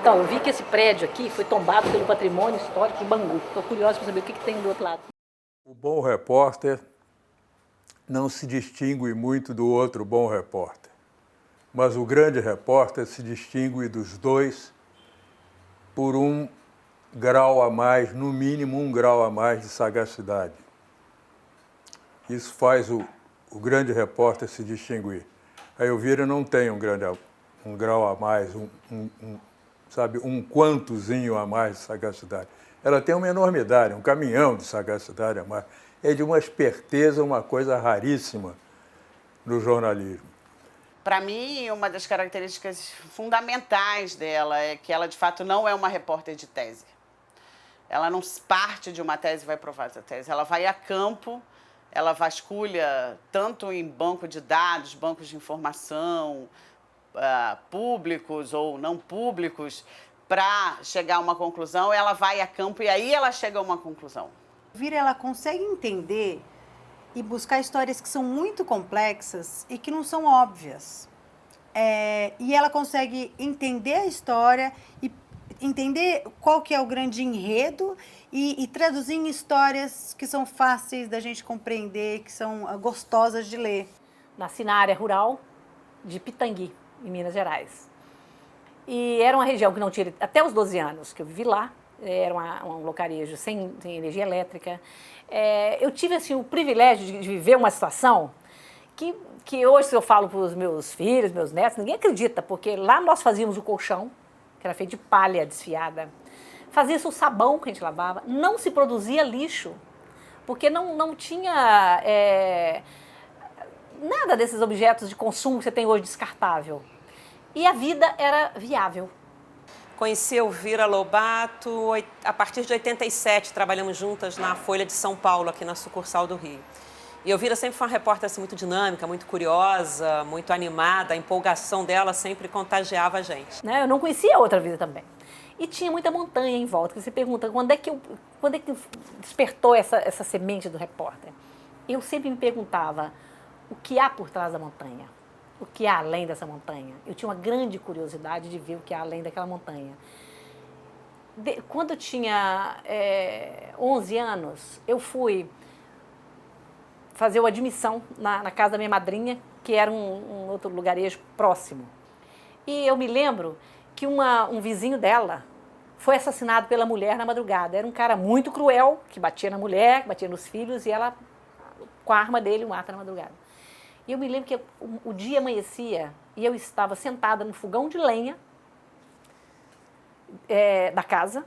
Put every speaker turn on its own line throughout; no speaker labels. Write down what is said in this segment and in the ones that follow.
Então, eu vi que esse prédio aqui foi tombado pelo Patrimônio Histórico de Bangu. Estou curiosa para saber o que tem do outro lado.
O bom repórter não se distingue muito do outro bom repórter, mas o grande repórter se distingue dos dois por um grau a mais, no mínimo um grau a mais de sagacidade. Isso faz o grande repórter se distinguir. A Elvira não tem um grau a mais, sabe, um quantozinho a mais de sagacidade. Ela tem uma enormidade, um caminhão de sagacidade a mais. É de uma esperteza, uma coisa raríssima no jornalismo.
Para mim, uma das características fundamentais dela é que ela, de fato, não é uma repórter de tese. Ela não parte de uma tese e vai provar essa tese. Ela vai a campo, ela vasculha tanto em banco de dados, bancos de informação, públicos ou não públicos, para chegar a uma conclusão. Ela vai a campo e aí ela chega a uma conclusão.
Elvira, ela consegue entender e buscar histórias que são muito complexas e que não são óbvias. E ela consegue entender a história e entender qual que é o grande enredo e traduzir em histórias que são fáceis da gente compreender, que são gostosas de ler.
Nasci na área rural de Pitangui, em Minas Gerais. E era uma região que não tinha, até os 12 anos que eu vivi lá, era um lugarejo sem energia elétrica. Eu tive assim, o privilégio de viver uma situação que hoje, se eu falo para os meus filhos, meus netos, ninguém acredita, porque lá nós fazíamos o colchão, que era feito de palha desfiada, fazia-se o sabão que a gente lavava, não se produzia lixo, porque não tinha nada desses objetos de consumo que você tem hoje descartável. E a vida era viável.
Conheci Elvira Lobato a partir de 87, trabalhamos juntas na Folha de São Paulo, aqui na sucursal do Rio. E Elvira sempre foi uma repórter assim, muito dinâmica, muito curiosa, muito animada, a empolgação dela sempre contagiava a gente.
Eu não conhecia outra vida também. E tinha muita montanha em volta, que você pergunta, quando é que despertou essa semente do repórter? Eu sempre me perguntava, o que há por trás da montanha? O que há além dessa montanha? Eu tinha uma grande curiosidade de ver o que há além daquela montanha. Quando eu tinha 11 anos, eu fui fazer uma admissão na casa da minha madrinha, que era um outro lugarejo próximo. E eu me lembro que um vizinho dela foi assassinado pela mulher na madrugada. Era um cara muito cruel, que batia na mulher, que batia nos filhos, e ela, com a arma dele, o mata na madrugada. E eu me lembro que o dia amanhecia e eu estava sentada no fogão de lenha da casa.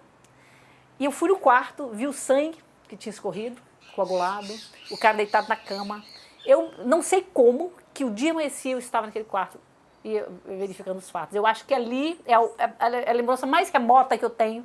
E eu fui no quarto, vi o sangue que tinha escorrido, coagulado, o cara deitado na cama. Eu não sei como que o dia amanhecia eu estava naquele quarto e verificando os fatos. Eu acho que ali é a lembrança mais remota que eu tenho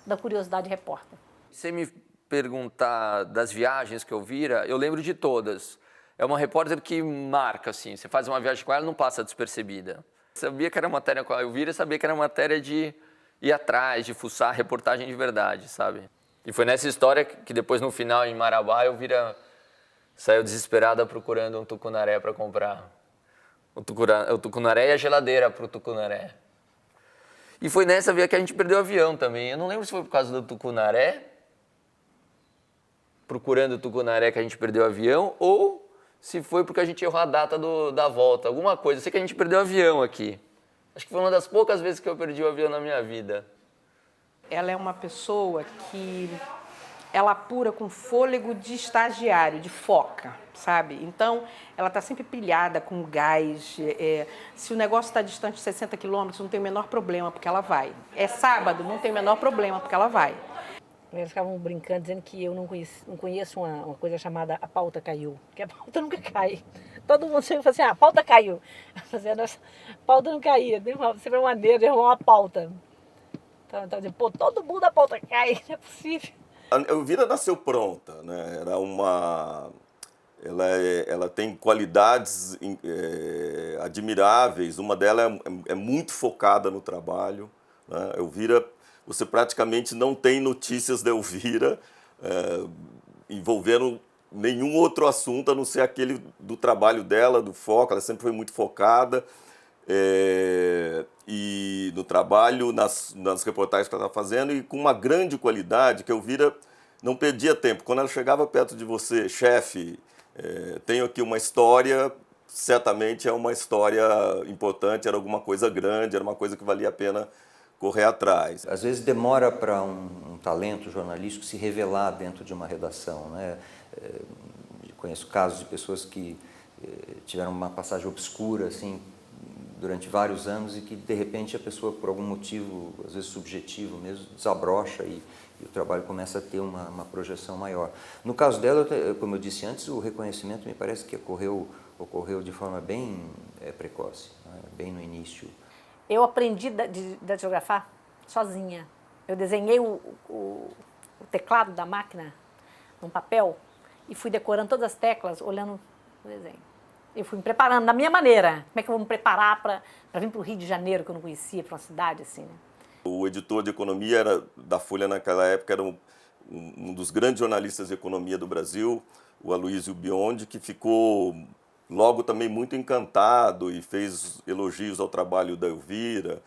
da curiosidade repórter.
Se me perguntar das viagens que eu vira, eu lembro de todas. É uma repórter que marca, assim, você faz uma viagem com ela, não passa despercebida. Sabia que era matéria com a Elvira, sabia que era matéria de ir atrás, de fuçar, reportagem de verdade, sabe? E foi nessa história que depois, no final, em Marabá, a Elvira saiu desesperada procurando um tucunaré para comprar. O tucunaré e a geladeira para o tucunaré. E foi nessa via que a gente perdeu o avião também. Eu não lembro se foi por causa do tucunaré, procurando o tucunaré que a gente perdeu o avião, ou se foi porque a gente errou a data da volta, alguma coisa. Eu sei que a gente perdeu o avião aqui. Acho que foi uma das poucas vezes que eu perdi o avião na minha vida.
Ela é uma pessoa que ela apura com fôlego de estagiário, de foca, sabe? Então, ela está sempre pilhada com gás. Se o negócio está distante de 60 quilômetros, não tem o menor problema, porque ela vai. É sábado, não tem o menor problema, porque ela vai.
Eles ficavam brincando, dizendo que eu não conheço uma coisa chamada a pauta caiu, que a pauta nunca cai. Todo mundo sempre fala assim, a pauta caiu. A nossa pauta não caía, sempre uma maneira de arrumar uma pauta. Então, dizendo, pô, todo mundo a pauta cai, não é possível.
A Elvira nasceu pronta, né? Ela tem qualidades admiráveis, uma delas é muito focada no trabalho, né? Elvira, você praticamente não tem notícias da Elvira envolvendo nenhum outro assunto, a não ser aquele do trabalho dela, do foco. Ela sempre foi muito focada. e no trabalho, nas reportagens que ela estava fazendo, e com uma grande qualidade, que a Elvira não perdia tempo. Quando ela chegava perto de você, chefe, tenho aqui uma história, certamente é uma história importante, era alguma coisa grande, era uma coisa que valia a pena correr atrás.
Às vezes demora para um talento jornalístico se revelar dentro de uma redação, né? Conheço casos de pessoas que tiveram uma passagem obscura, assim, durante vários anos e que, de repente, a pessoa, por algum motivo, às vezes subjetivo mesmo, desabrocha e o trabalho começa a ter uma projeção maior. No caso dela, como eu disse antes, o reconhecimento me parece que ocorreu de forma bem precoce, né? Bem no início.
Eu aprendi a datilografar sozinha. Eu desenhei o teclado da máquina num papel e fui decorando todas as teclas, olhando o desenho. Eu fui me preparando da minha maneira. Como é que eu vou me preparar para vir para o Rio de Janeiro, que eu não conhecia, para uma cidade assim, né?
O editor de economia da Folha naquela época era um dos grandes jornalistas de economia do Brasil, o Aloysio Biondi, que ficou logo também muito encantado e fez elogios ao trabalho da Elvira.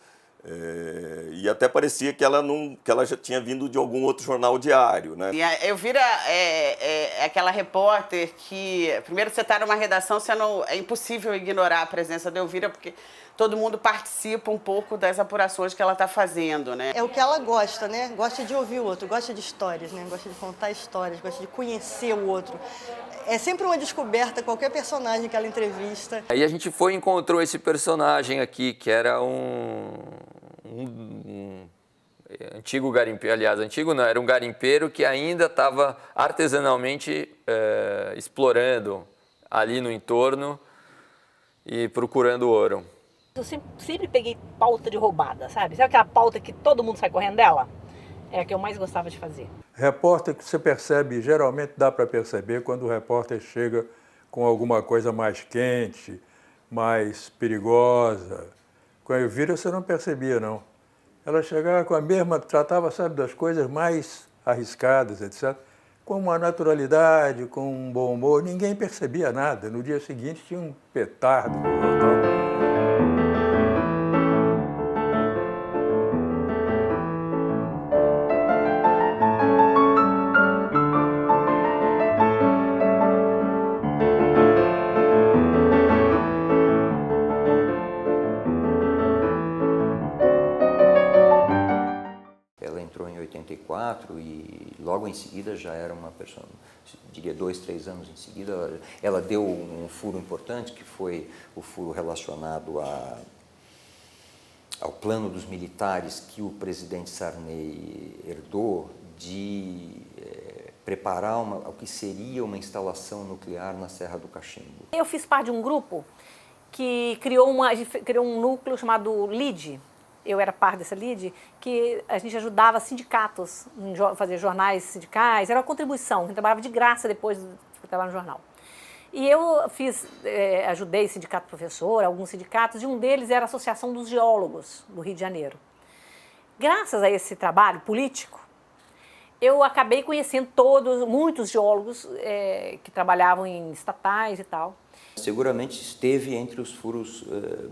E até parecia que ela já tinha vindo de algum outro jornal diário, né?
E a Elvira é aquela repórter que, primeiro, você está numa redação, é impossível ignorar a presença da Elvira, porque todo mundo participa um pouco das apurações que ela está fazendo, né?
É o que ela gosta, né? Gosta de ouvir o outro, gosta de histórias, né? Gosta de contar histórias, gosta de conhecer o outro. É sempre uma descoberta, qualquer personagem que ela entrevista.
Aí a gente foi e encontrou esse personagem aqui, que era um antigo garimpeiro, aliás, antigo não, era um garimpeiro que ainda estava artesanalmente explorando ali no entorno e procurando ouro.
Eu sempre peguei pauta de roubada, sabe? Sabe aquela pauta que todo mundo sai correndo dela? É a que eu mais gostava de fazer.
Repórter que você percebe, geralmente dá para perceber quando o repórter chega com alguma coisa mais quente, mais perigosa. Com a Elvira você não percebia, não. Ela chegava com a mesma, tratava, sabe, das coisas mais arriscadas, etc., com uma naturalidade, com um bom humor. Ninguém percebia nada. No dia seguinte tinha um petardo no jornal.
E logo em seguida já era uma pessoa, diria 2, 3 anos em seguida, ela deu um furo importante, que foi o furo relacionado ao plano dos militares que o presidente Sarney herdou de preparar o que seria uma instalação nuclear na Serra do Cachimbo.
Eu fiz parte de um grupo que criou um núcleo chamado LIDE. Eu era parte dessa LIDE, que a gente ajudava sindicatos a fazer jornais sindicais, era uma contribuição, a gente trabalhava de graça depois de trabalhar no jornal. E eu ajudei sindicato professor, alguns sindicatos, e um deles era a Associação dos Geólogos do Rio de Janeiro. Graças a esse trabalho político, eu acabei conhecendo muitos geólogos que trabalhavam em estatais e tal.
Seguramente esteve entre os furos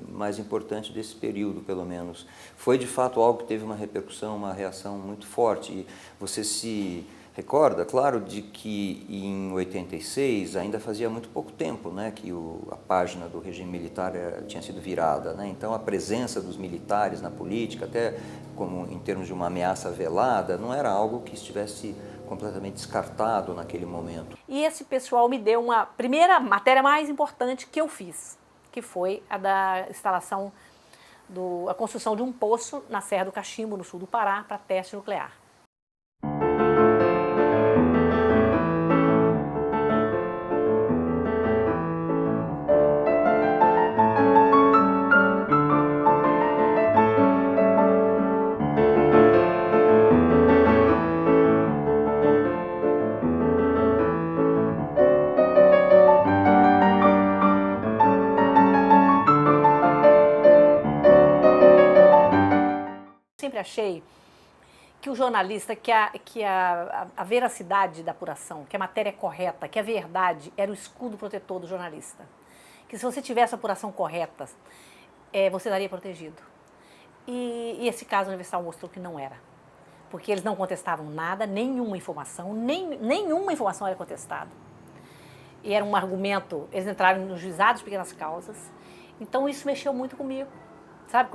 mais importantes desse período, pelo menos. Foi, de fato, algo que teve uma repercussão, uma reação muito forte. E você se recorda, claro, de que em 86, ainda fazia muito pouco tempo, né, que a página do regime militar tinha sido virada, né? Então, a presença dos militares na política, até como em termos de uma ameaça velada, não era algo que estivesse completamente descartado naquele momento.
E esse pessoal me deu uma primeira matéria mais importante que eu fiz, que foi a da instalação, a construção de um poço na Serra do Cachimbo, no sul do Pará, para teste nuclear. Sempre achei que o jornalista, que a veracidade da apuração, que a matéria é correta, que a verdade era o escudo protetor do jornalista. Que se você tivesse a apuração correta, você estaria protegido. E esse caso universal mostrou que não era. Porque eles não contestavam nada, nenhuma informação, nenhuma informação era contestada. E era um argumento, eles entraram nos juizados de pequenas causas. Então isso mexeu muito comigo, sabe?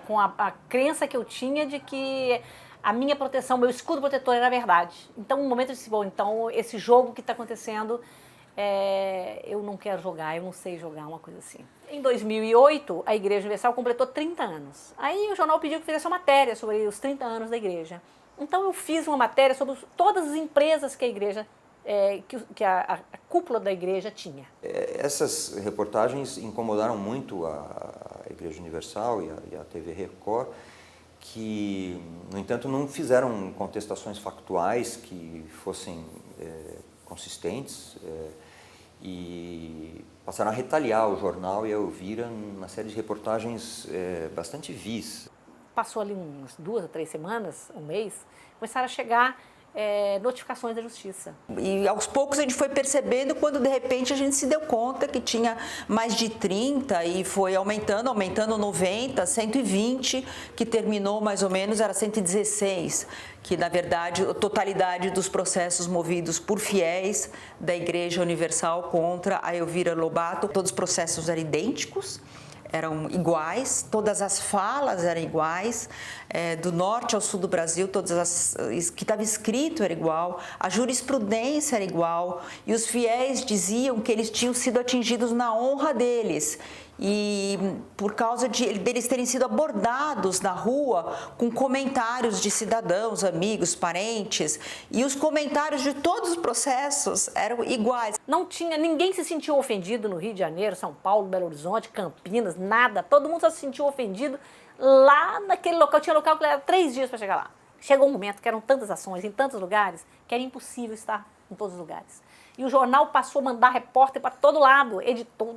Com a crença que eu tinha de que a minha proteção, meu escudo protetor era verdade. Então, no momento eu disse, bom, então esse jogo que está acontecendo, eu não quero jogar, eu não sei jogar, uma coisa assim. Em 2008, a Igreja Universal completou 30 anos. Aí o jornal pediu que fizesse uma matéria sobre os 30 anos da igreja. Então eu fiz uma matéria sobre todas as empresas que a igreja, que a cúpula da igreja tinha.
Essas reportagens incomodaram muito a Igreja Universal e a TV Record, que, no entanto, não fizeram contestações factuais que fossem consistentes e passaram a retaliar o jornal e a Elvira numa série de reportagens bastante vis.
Passou ali umas 2 ou 3 semanas, um mês, começaram a chegar notificações da justiça.
E aos poucos a gente foi percebendo quando de repente a gente se deu conta que tinha mais de 30 e foi aumentando 90, 120, que terminou mais ou menos, era 116, que na verdade a totalidade dos processos movidos por fiéis da Igreja Universal contra a Elvira Lobato, todos os processos eram idênticos, eram iguais, todas as falas eram iguais, do norte ao sul do Brasil, todas que estava escrito era igual, a jurisprudência era igual, e os fiéis diziam que eles tinham sido atingidos na honra deles, e por causa deles terem sido abordados na rua com comentários de cidadãos, amigos, parentes, e os comentários de todos os processos eram iguais.
Não tinha, ninguém se sentiu ofendido no Rio de Janeiro, São Paulo, Belo Horizonte, Campinas, nada. Todo mundo só se sentiu ofendido lá naquele local. Tinha local que levava 3 dias para chegar lá. Chegou um momento que eram tantas ações em tantos lugares que era impossível estar em todos os lugares. E o jornal passou a mandar repórter para todo lado, editor.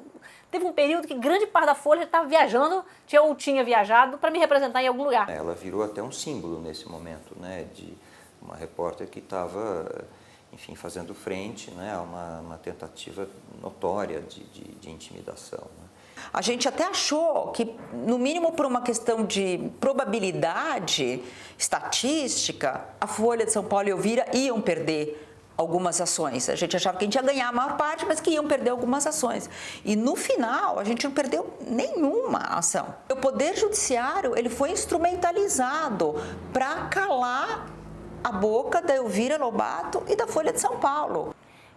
Teve um período que grande parte da Folha estava viajando, ou tinha viajado, para me representar em algum lugar.
Ela virou até um símbolo nesse momento, né, de uma repórter que estava, enfim, fazendo frente, né, a uma tentativa notória de intimidação, né.
A gente até achou que, no mínimo por uma questão de probabilidade estatística, a Folha de São Paulo e Elvira iam perder algumas ações. A gente achava que a gente ia ganhar a maior parte, mas que iam perder algumas ações. E no final, a gente não perdeu nenhuma ação. O Poder Judiciário, ele foi instrumentalizado para calar a boca da Elvira Lobato e da Folha de São Paulo.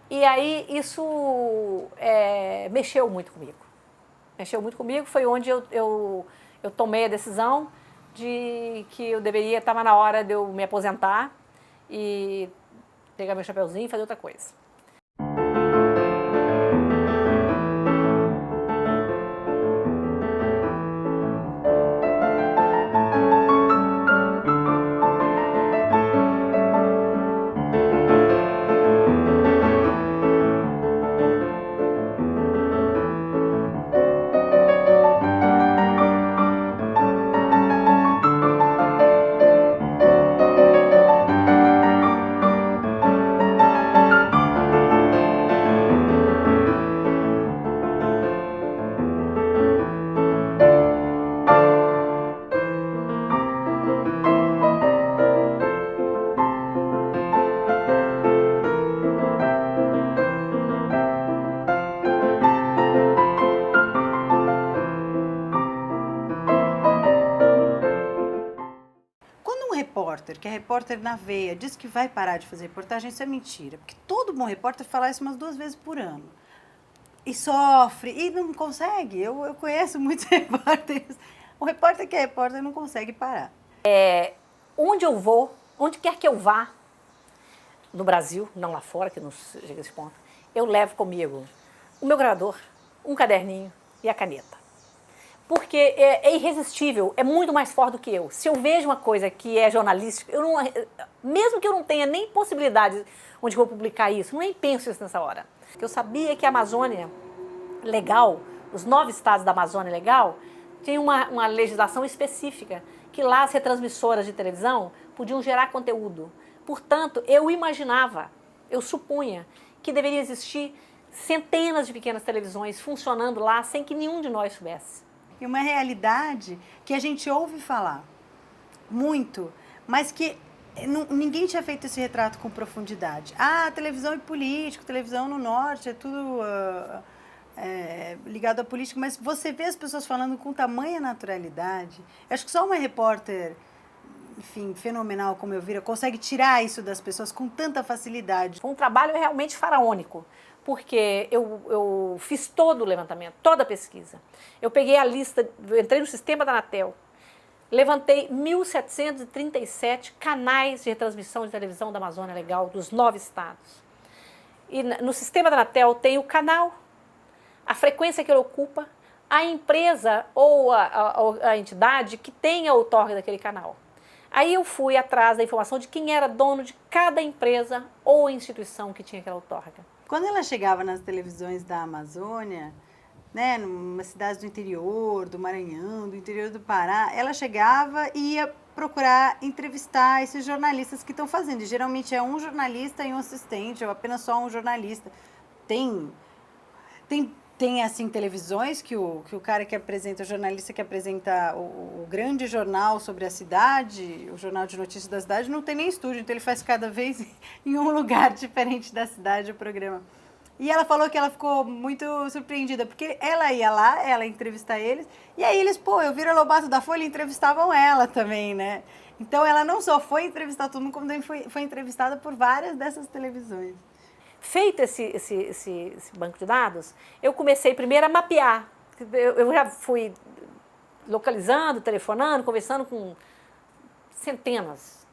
E aí isso mexeu muito comigo. Mexeu muito comigo, foi onde eu tomei a decisão de que eu deveria, estava na hora de eu me aposentar e pegar meu chapeuzinho e fazer outra coisa.
Que é repórter na veia, diz que vai parar de fazer reportagem, isso é mentira. Porque todo bom repórter fala isso umas 2 vezes por ano. E sofre, e não consegue. Eu conheço muitos repórteres. O repórter que é repórter não consegue parar.
Onde eu vou, onde quer que eu vá, no Brasil, não lá fora, que não chega a esse ponto, eu levo comigo o meu gravador, um caderninho e a caneta. Porque é irresistível, é muito mais forte do que eu. Se eu vejo uma coisa que é jornalística, mesmo que eu não tenha nem possibilidade onde vou publicar isso, nem penso isso nessa hora. Eu sabia que a Amazônia Legal, os 9 estados da Amazônia Legal, tinham uma legislação específica, que lá as retransmissoras de televisão podiam gerar conteúdo. Portanto, eu imaginava, eu supunha, que deveria existir centenas de pequenas televisões funcionando lá sem que nenhum de nós soubesse.
e uma realidade que a gente ouve falar muito, mas que ninguém tinha feito esse retrato com profundidade. Televisão e político, televisão no norte, é tudo ligado à política, mas você vê as pessoas falando com tamanha naturalidade. Eu acho que só uma repórter, enfim, fenomenal como Elvira, consegue tirar isso das pessoas com tanta facilidade.
Foi um trabalho realmente faraônico, porque eu fiz todo o levantamento, toda a pesquisa. Eu peguei a lista, entrei no sistema da Anatel, levantei 1.737 canais de retransmissão de televisão da Amazônia Legal, dos 9 estados. E no sistema da Anatel tem o canal, a frequência que ele ocupa, a empresa ou a entidade que tem a outorga daquele canal. Aí eu fui atrás da informação de quem era dono de cada empresa ou instituição que tinha aquela outorga.
Quando ela chegava nas televisões da Amazônia, né, numa cidade do interior, do Maranhão, do interior do Pará, ela chegava e ia procurar entrevistar esses jornalistas que estão fazendo. E geralmente é um jornalista e um assistente, ou apenas só um jornalista. Tem assim, televisões que o cara que apresenta, o jornalista que apresenta o grande jornal sobre a cidade, o jornal de notícias da cidade, não tem nem estúdio, então ele faz cada vez em um lugar diferente da cidade o programa. E ela falou que ela ficou muito surpreendida, porque ela ia lá, ela ia entrevistar eles, e aí eles, Elvira Lobato da Folha, entrevistavam ela também, né? Então ela não só foi entrevistar todo mundo, como também foi entrevistada por várias dessas televisões.
Feito esse banco de dados, eu comecei primeiro a mapear. Eu já fui localizando, telefonando, conversando com centenas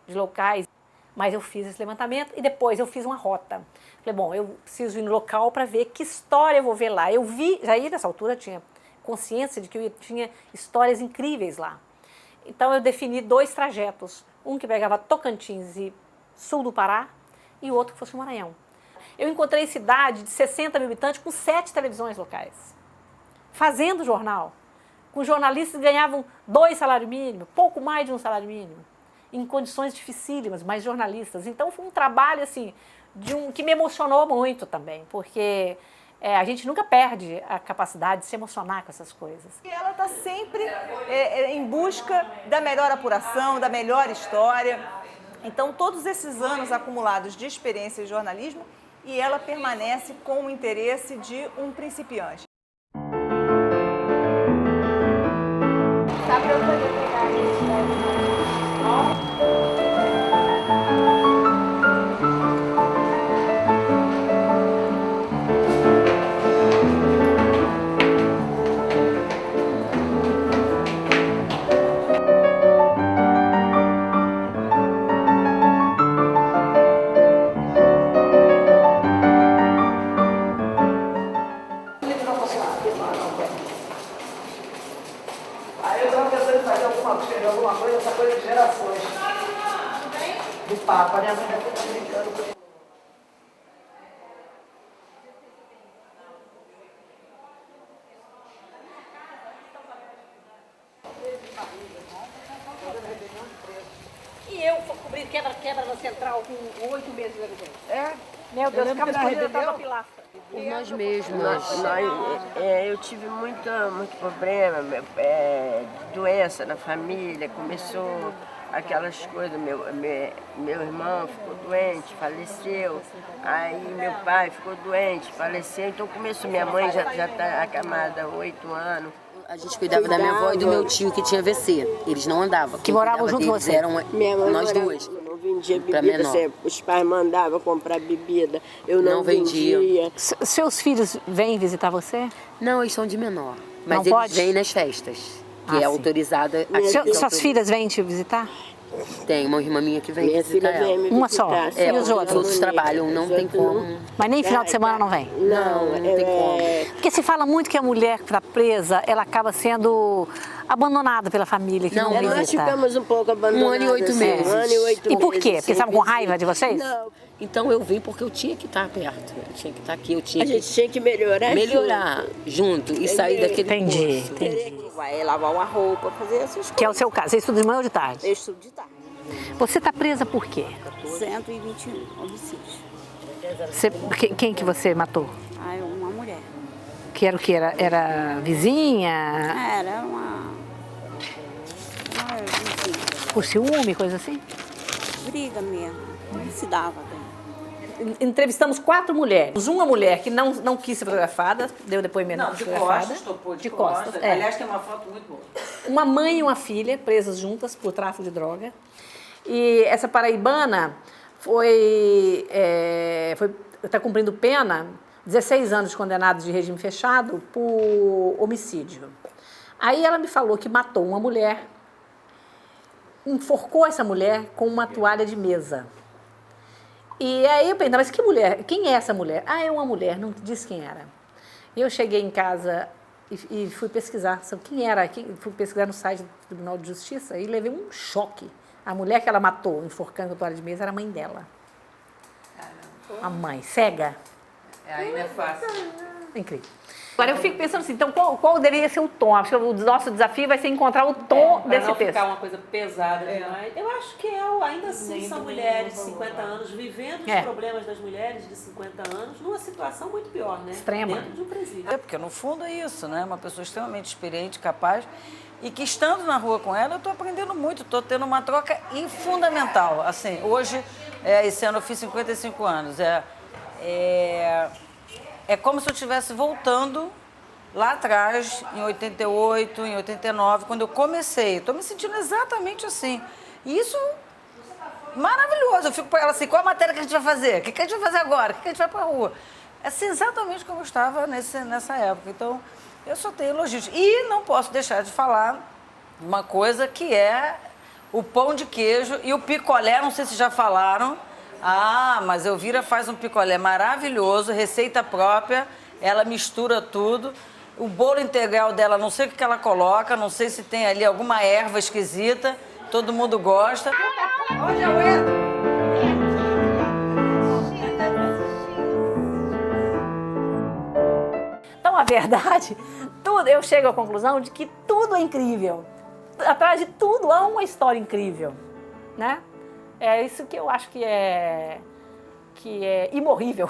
de locais, mas eu fiz esse levantamento e depois eu fiz uma rota. Falei, bom, eu preciso ir no local para ver que história eu vou ver lá. Eu vi, já nessa altura tinha consciência de que eu tinha histórias incríveis lá. Então eu defini 2 trajetos, um que pegava Tocantins e sul do Pará e o outro que fosse o Maranhão. Eu encontrei cidade de 60 mil habitantes com 7 televisões locais, fazendo jornal, com jornalistas que ganhavam 2 salários mínimos, pouco mais de um salário mínimo, em condições dificílimas, mas jornalistas. Então foi um trabalho assim, que me emocionou muito também, porque a gente nunca perde a capacidade de se emocionar com essas coisas.
E ela está sempre em busca da melhor apuração, da melhor história. Então, todos esses anos acumulados de experiência em jornalismo, e ela permanece com o interesse de um principiante.
Sabe eu poder pegar a
alguma coisa, essa coisa de gerações. Do Papa, né? A mãe já fica brincando com ele.
E eu cobri quebra na central com 8 meses de gravidez. Meu
Eu
Deus,
lembro
ficava
que na
escondida atrás da
rebelião-
pilastra.
Por nós mesmos. Eu tive muito problema, doença na família, começou aquelas coisas, meu irmão ficou doente, faleceu, aí meu pai ficou doente, faleceu, então começou, minha mãe já está acamada há 8 anos.
A gente cuidava da minha avó e do meu tio que tinha AVC, eles não andavam.
Que moravam junto com você?
Eram
Minha mãe
nós
morava-
duas.
Eu não vendia
Pra
bebida,
menor.
os pais mandavam comprar bebida, eu não
vendia.
vendia.
Seus filhos vêm visitar você?
Não, eles são de menor. Mas
Não
eles
pode?
vêm nas festas, que
Ah,
é
sim.
autorizada.
Suas filhas vêm te visitar?
Tem uma irmã minha que vem
Minha
visitar
filha vem
ela.
me
Uma só?
visitar,
E
É,
os outros?
Os outros trabalham, não tem como.
Mas nem final de semana não vem?
Não tem como.
Porque se fala muito que a mulher que está presa, ela acaba sendo abandonada pela família, que não,
Nós
visita.
ficamos um pouco abandonados.
1 ano e 8
assim,
meses.
1 ano e 8 meses.
E por quê? Porque
sem
estavam com
visita.
raiva de vocês?
Não,
Então eu vim porque eu tinha que estar perto. Eu tinha que estar aqui, eu tinha
a gente tinha que melhorar
junto e sair daquele
Entendi,
poço.
entendi.
Vai lavar uma roupa, fazer essas coisas.
Que é o seu caso. Você estuda de manhã ou de tarde?
Eu estudo de tarde.
Você está presa por quê?
121 homicídios.
Quem que você matou?
Uma mulher.
Que era o que? Era vizinha?
Era uma vizinha.
Por ciúme, coisa assim?
Briga mesmo. Não se dava bem.
Entrevistamos 4 mulheres. Uma mulher que não quis ser fotografada, deu depoimento
Não, de
fotografada.
costas, topou de
costas.
costas.
É.
Aliás, tem uma foto muito boa.
Uma mãe e uma filha presas juntas por tráfico de droga. E essa paraibana está cumprindo pena, 16 anos condenados de regime fechado por homicídio. Aí ela me falou que matou uma mulher, enforcou essa mulher com uma toalha de mesa. E aí eu pensei, mas que mulher? Quem é essa mulher? Ah, é uma mulher, não disse quem era. E eu cheguei em casa e fui pesquisar sobre quem era. Fui pesquisar no site do Tribunal de Justiça e levei um choque. A mulher que ela matou, enforcando com a toalha de mesa, era a mãe dela. A mãe, cega.
Aí não é fácil.
Incrível. Agora eu fico pensando assim, então qual deveria ser o tom? Acho que o nosso desafio vai ser encontrar o tom desse
não
texto.
Ficar uma coisa pesada demais. Eu acho que ainda assim são mulheres de 50 anos vivendo os problemas das mulheres de 50 anos numa situação muito pior, né?
Extrema.
Dentro de um presídio.
Porque no fundo é isso, né? Uma pessoa extremamente experiente, capaz, e que estando na rua com ela, eu estou aprendendo muito, estou tendo uma troca fundamental. Assim, hoje, esse ano eu fiz 55 anos. É como se eu estivesse voltando lá atrás, em 88, em 89, quando eu comecei. Estou me sentindo exatamente assim. E isso, maravilhoso. Eu fico para ela assim, qual a matéria que a gente vai fazer? O que a gente vai fazer agora? O que a gente vai para a rua? É assim, exatamente como eu estava nessa época. Então, eu só tenho elogios. E não posso deixar de falar uma coisa que é o pão de queijo e o picolé, não sei se já falaram. Ah, mas Elvira faz um picolé maravilhoso, receita própria, ela mistura tudo. O bolo integral dela, não sei o que ela coloca, não sei se tem ali alguma erva esquisita, todo mundo gosta. Onde eu entro?
Então, a verdade, eu chego à conclusão de que tudo é incrível. Atrás de tudo há uma história incrível, né? É isso que eu acho que é imorrível.